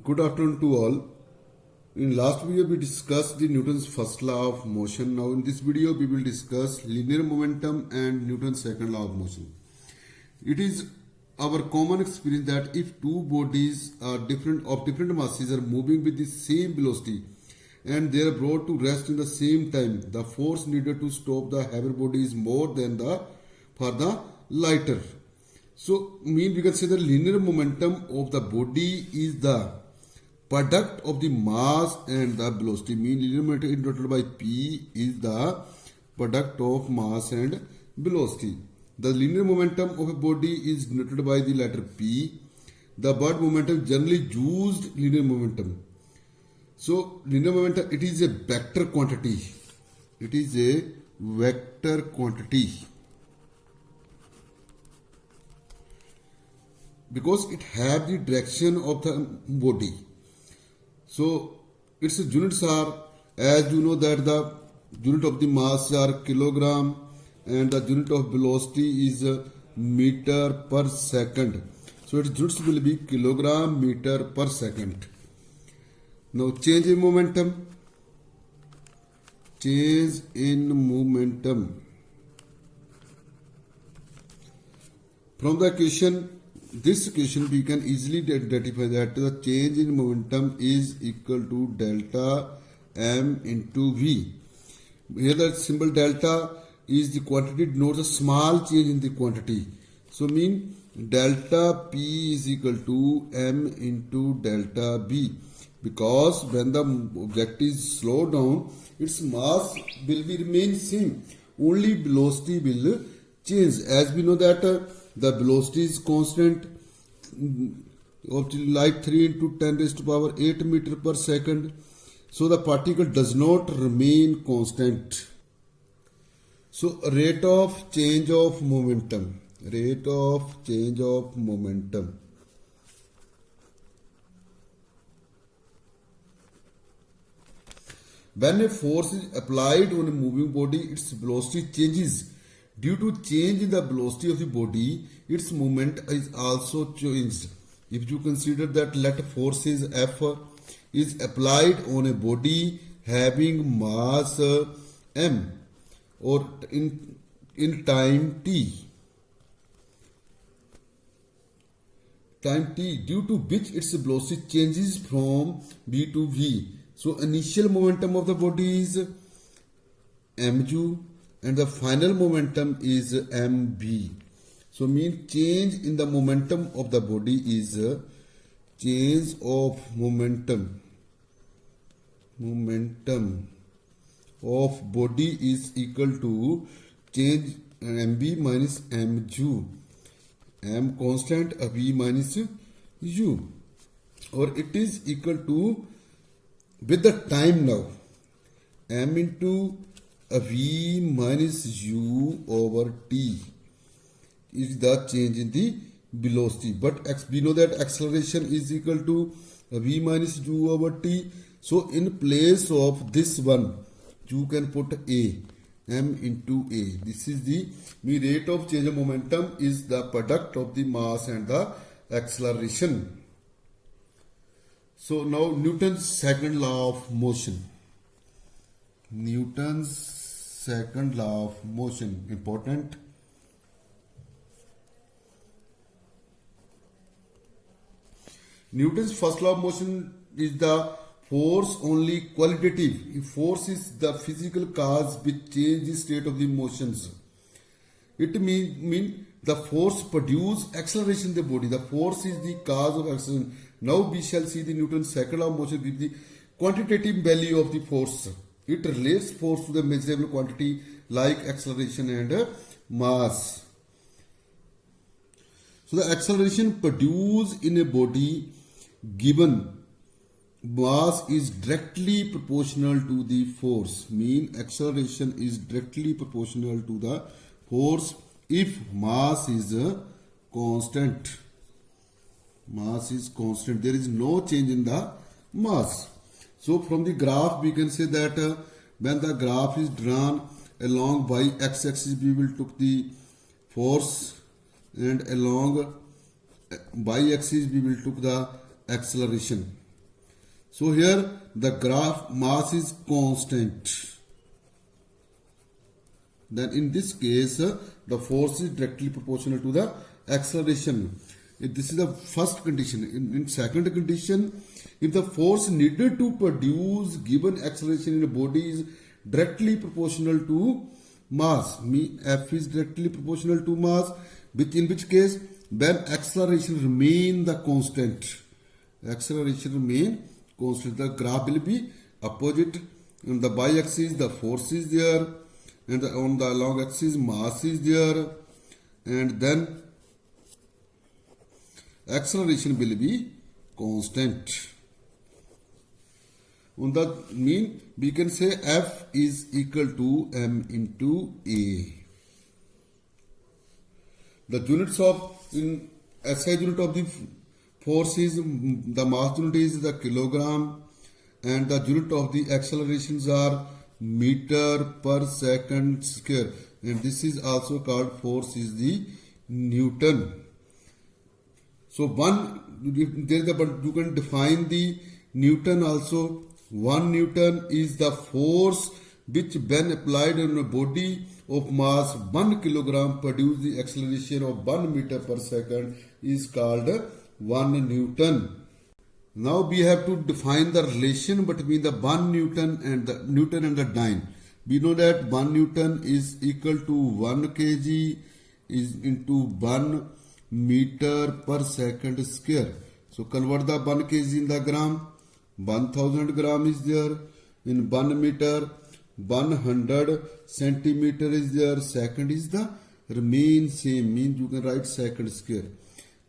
Good afternoon to all. In last video we discussed the Newton's first law of motion. Now in this video we will discuss linear momentum and Newton's second law of motion. It is our common experience that if two bodies are different masses are moving with the same velocity and they are brought to rest in the same time, the force needed to stop the heavier body is more than for the lighter. So we can say the linear momentum of the body is the product of the mass and the velocity. Linear momentum denoted by P is the product of mass and velocity. The linear momentum of a body is denoted by the letter P. The word momentum generally used linear momentum. So linear momentum, it is a vector quantity. It is a vector quantity. Because it has the direction of the body. So its units are, as you know, that the unit of the mass are kilogram and the unit of velocity is meter per second. So its units will be kilogram meter per second. Now change in momentum. Change in momentum. From the equation, this equation we can easily identify that the change in momentum is equal to delta m into v. Here the symbol delta is the quantity denotes a small change in the quantity. So mean delta p is equal to m into delta b, because when the object is slowed down, its mass will be remain same, only velocity will change. As we know that the velocity is constant of like 3 into 10 raised to power 8 meter per second. So the particle does not remain constant. So rate of change of momentum. Rate of change of momentum. When a force is applied on a moving body, its velocity changes. Due to change in the velocity of the body, its movement is also changed. If you consider that let forces F is applied on a body having mass m or in time t, due to which its velocity changes from v to v. So initial momentum of the body is mu and the final momentum is mv. So mean change in the momentum of the body is change of momentum. Momentum of body is equal to change mv minus mu. M constant, v minus u, or it is equal to, with the time now, m into v minus u over t is the change in the velocity. But we know that acceleration is equal to v minus u over t. So in place of this one, you can put a, m into a. This is the rate of change of momentum is the product of the mass and the acceleration. So now Newton's second law of motion. Newton's second law of motion, important. Newton's first law of motion is the force only qualitative. If force is the physical cause which change the state of the motions. It mean the force produce acceleration in the body. The force is the cause of acceleration. Now we shall see the Newton's second law of motion with the quantitative value of the force. It relates force to the measurable quantity like acceleration and mass. So the acceleration produced in a body given mass is directly proportional to the force. Mean acceleration is directly proportional to the force if mass is constant. Mass is constant. There is no change in the mass. So from the graph we can say that when the graph is drawn along y-axis we will took the force and along y-axis we will took the acceleration. So here the graph mass is constant. Then in this case, the force is directly proportional to the acceleration. If this is the first condition. In second condition, if the force needed to produce given acceleration in a body is directly proportional to mass, F is directly proportional to mass, in which case when acceleration remain the constant. Acceleration remain constant. The graph will be opposite. On the y-axis the force is there, and on the long axis mass is there, and then acceleration will be constant. On the mean, we can say F is equal to m into A. The units of in SI unit of the force is, the mass unit is the kilogram, and the unit of the accelerations are meter per second square, and this is also called force is the Newton. So you can define the Newton also. 1 Newton is the force which when applied on a body of mass 1 kilogram produce the acceleration of 1 meter per second is called 1 Newton. Now we have to define the relation between the 1 Newton and the dyne. We know that 1 Newton is equal to 1 kg is into 1 meter per second square. So convert the 1 kg in the gram. 1000 gram is there. In 1 meter, 100 centimeter is there. Second is the remain same, means you can write second square.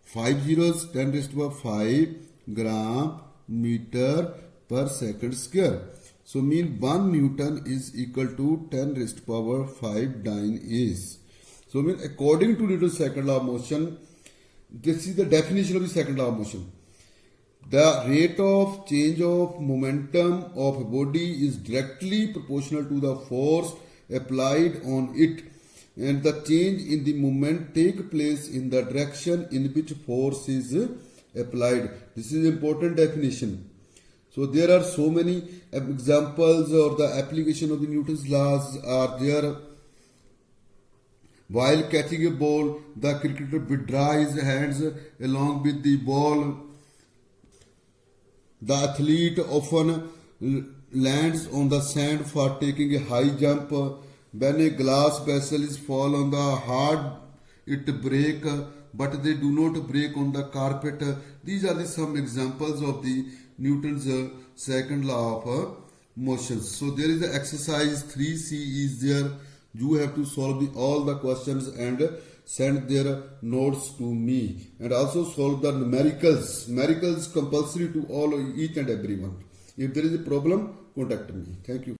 5 zeros, 10 raised to the power 5 gram meter per second square. So mean 1 Newton is equal to 10 raised to the power 5 dyne is. So mean according to Newton's second law of motion, this is the definition of the second law of motion. The rate of change of momentum of a body is directly proportional to the force applied on it, and the change in the moment take place in the direction in which force is applied. This is important definition. So there are so many examples or the application of the Newton's laws are there. While catching a ball, the cricketer withdraws his hands along with the ball. The athlete often lands on the sand for taking a high jump. When a glass vessel is fall on the hard, it break, but they do not break on the carpet. These are some examples of the Newton's second law of motion. So there is the exercise 3C is there. You have to solve all the questions and send their notes to me, and also solve the numericals. Numericals compulsory to all each and everyone. If there is a problem, contact me. Thank you.